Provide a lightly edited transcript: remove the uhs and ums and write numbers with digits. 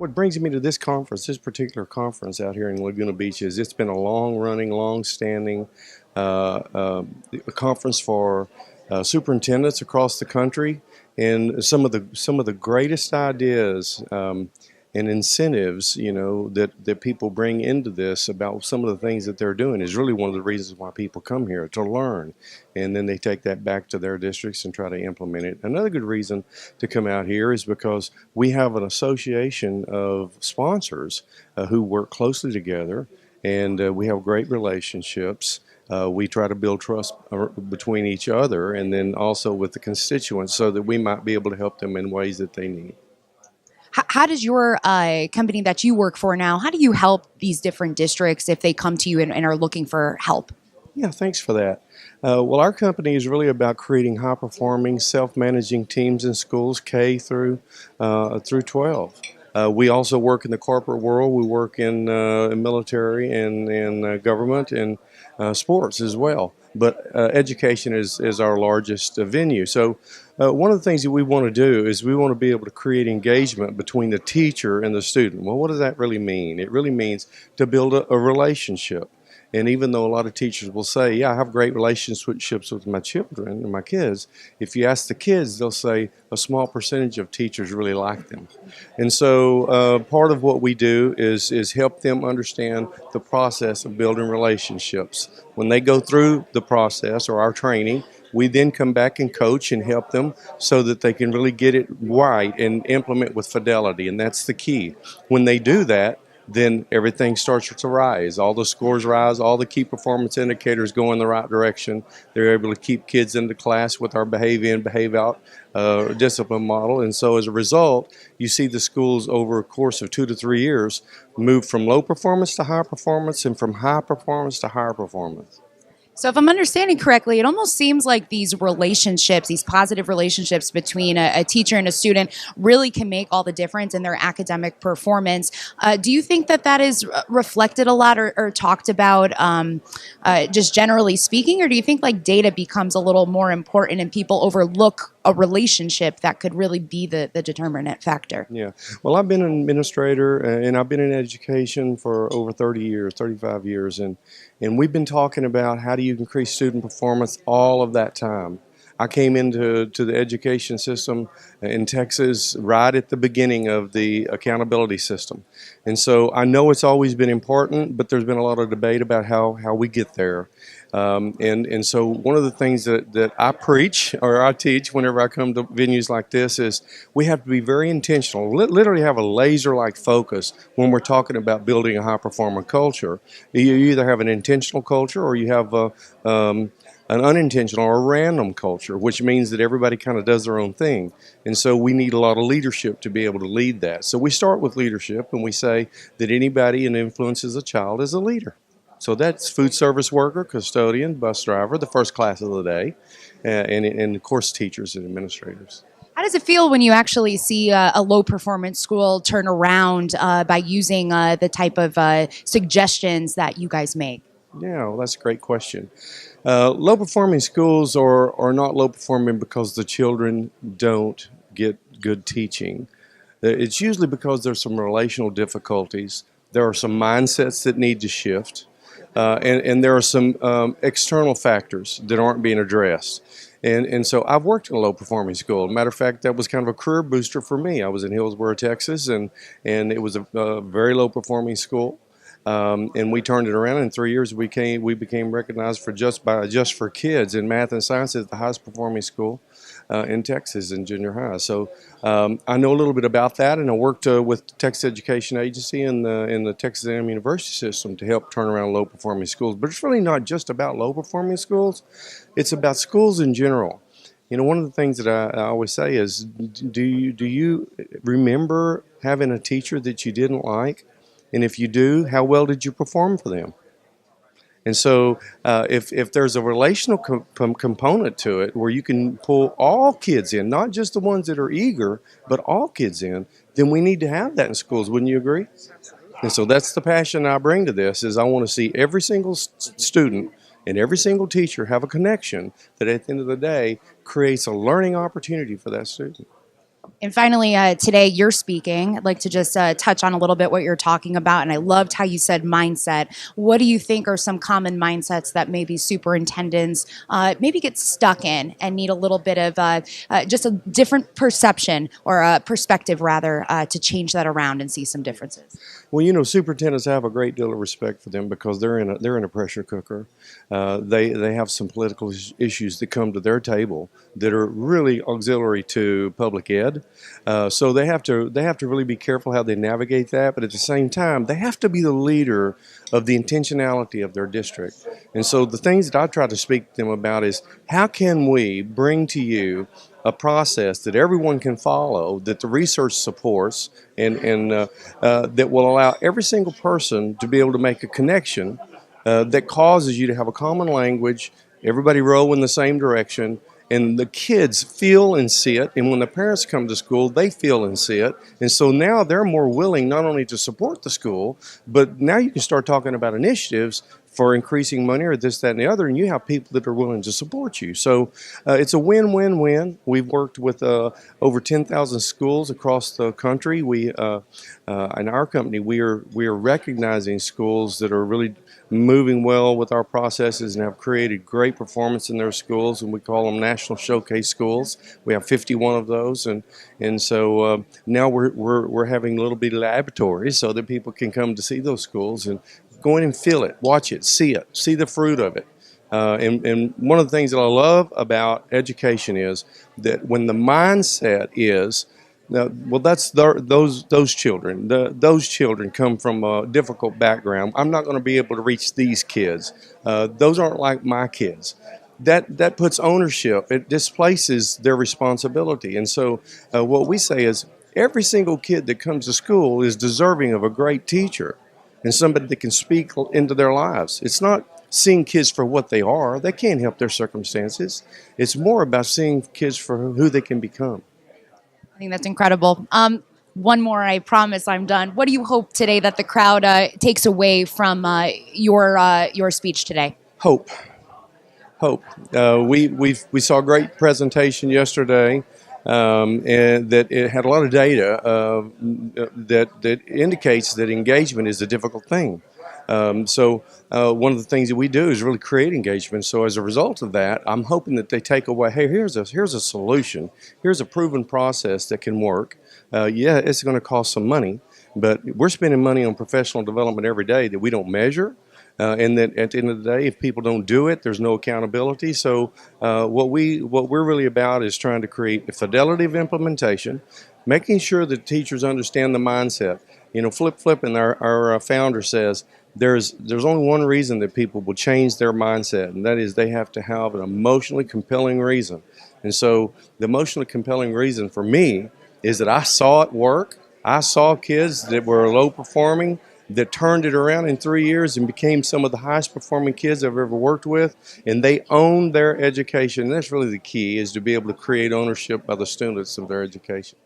What brings me to this conference, this particular conference out here in Laguna Beach, is it's been a long-running, long-standing conference for superintendents across the country, and some of the greatest ideas and incentives, that people bring into this about some of the things that they're doing is really one of the reasons why people come here to learn, and then they take that back to their districts and try to implement it. Another good reason to come out here is because we have an association of sponsors who work closely together, and we have great relationships. We try to build trust between each other and then also with the constituents so that we might be able to help them in ways that they need. How does your company that you work for now, how do you help these different districts if they come to you and are looking for help? Yeah, thanks for that. Well, our company is really about creating high-performing, self-managing teams in schools K through 12. We also work in the corporate world. We work in military and government and sports as well. But education is our largest venue. So one of the things that we want to do is we want to be able to create engagement between the teacher and the student. Well, what does that really mean? It really means to build a relationship. And even though a lot of teachers will say, yeah, I have great relationships with my children and my kids, if you ask the kids, they'll say a small percentage of teachers really like them. And so part of what we do is help them understand the process of building relationships. When they go through the process or our training, we then come back and coach and help them so that they can really get it right and implement with fidelity. And that's the key. When they do that, then everything starts to rise. All the scores rise, all the key performance indicators go in the right direction. They're able to keep kids into class with our behave in, behave out discipline model. And so as a result, you see the schools over a course of 2 to 3 years move from low performance to high performance and from high performance to higher performance. So if I'm understanding correctly, it almost seems like these relationships, these positive relationships between a teacher and a student really can make all the difference in their academic performance. Do you think that that is reflected a lot or talked about just generally speaking, or do you think like data becomes a little more important and people overlook a relationship that could really be the determinant factor? Yeah. Well, I've been an administrator and I've been in education for over 30 years, 35 years, and we've been talking about how do you increase student performance all of that time. I came into the education system in Texas right at the beginning of the accountability system. And so I know it's always been important, but there's been a lot of debate about how we get there. And so one of the things that I preach or I teach whenever I come to venues like this is we have to be very intentional, literally have a laser-like focus when we're talking about building a high-performing culture. You either have an intentional culture or you have an unintentional or random culture, which means that everybody kind of does their own thing. And so we need a lot of leadership to be able to lead that. So we start with leadership and we say that anybody who influences a child is a leader. So that's food service worker, custodian, bus driver, the first class of the day, and of course teachers and administrators. How does it feel when you actually see a low performance school turn around by using the type of suggestions that you guys make? Yeah, well, that's a great question. Low performing schools are not low performing because the children don't get good teaching. It's usually because there's some relational difficulties. There are some mindsets that need to shift. And there are some external factors that aren't being addressed. And so I've worked in a low-performing school. Matter of fact, that was kind of a career booster for me. I was in Hillsboro, Texas, and it was a very low-performing school. And we turned it around. In 3 years, we became recognized for Just for Kids in math and science as the highest performing school in Texas in junior high. So I know a little bit about that, and I worked with the Texas Education Agency and the Texas A&M University system to help turn around low performing schools. But it's really not just about low performing schools; it's about schools in general. You know, one of the things that I always say is, do you remember having a teacher that you didn't like? And if you do, how well did you perform for them? And so if there's a relational component to it where you can pull all kids in, not just the ones that are eager, but all kids in, then we need to have that in schools. Wouldn't you agree? And so that's the passion I bring to this, is I want to see every single student and every single teacher have a connection that at the end of the day creates a learning opportunity for that student. And finally, today you're speaking. I'd like to just touch on a little bit what you're talking about. And I loved how you said mindset. What do you think are some common mindsets that maybe superintendents maybe get stuck in and need a little bit of just a different perception or a perspective, rather, to change that around and see some differences? Well, superintendents have a great deal of respect for them because they're in a pressure cooker. They have some political issues that come to their table that are really auxiliary to public ed. So they have to really be careful how they navigate that. But at the same time, they have to be the leader of the intentionality of their district. And so the things that I try to speak to them about is how can we bring to you a process that everyone can follow, that the research supports, and that will allow every single person to be able to make a connection that causes you to have a common language, everybody row in the same direction, and the kids feel and see it. And when the parents come to school, they feel and see it. And so now they're more willing not only to support the school, but now you can start talking about initiatives for increasing money or this, that, and the other, and you have people that are willing to support you. So it's a win-win-win. We've worked with over 10,000 schools across the country. In our company, we are recognizing schools that are really moving well with our processes and have created great performance in their schools, and we call them National Showcase schools. We have 51 of those, and so now we're having little bitty laboratories so that people can come to see those schools and go in and feel it, watch it, see the fruit of it. And one of the things that I love about education is that when the mindset is, well, that's those children. Those children come from a difficult background. I'm not going to be able to reach these kids. Those aren't like my kids. That puts ownership. It displaces their responsibility. And so what we say is every single kid that comes to school is deserving of a great teacher and somebody that can speak into their lives. It's not seeing kids for what they are. They can't help their circumstances. It's more about seeing kids for who they can become. I think that's incredible. One more, I promise I'm done. What do you hope today that the crowd takes away from your speech today? Hope. We saw a great presentation yesterday, and that it had a lot of data that indicates that engagement is a difficult thing. So one of the things that we do is really create engagement. So as a result of that, I'm hoping that they take away, hey, here's a solution. Here's a proven process that can work. Yeah, it's going to cost some money, but we're spending money on professional development every day that we don't measure. And that at the end of the day, if people don't do it, there's no accountability. So what we're really about is trying to create a fidelity of implementation, making sure that teachers understand the mindset. Flipping, our founder says there's only one reason that people will change their mindset, and that is they have to have an emotionally compelling reason. And so the emotionally compelling reason for me is that I saw it work. I saw kids that were low performing that turned it around in 3 years and became some of the highest performing kids I've ever worked with, and they own their education. And that's really the key, is to be able to create ownership by the students of their education.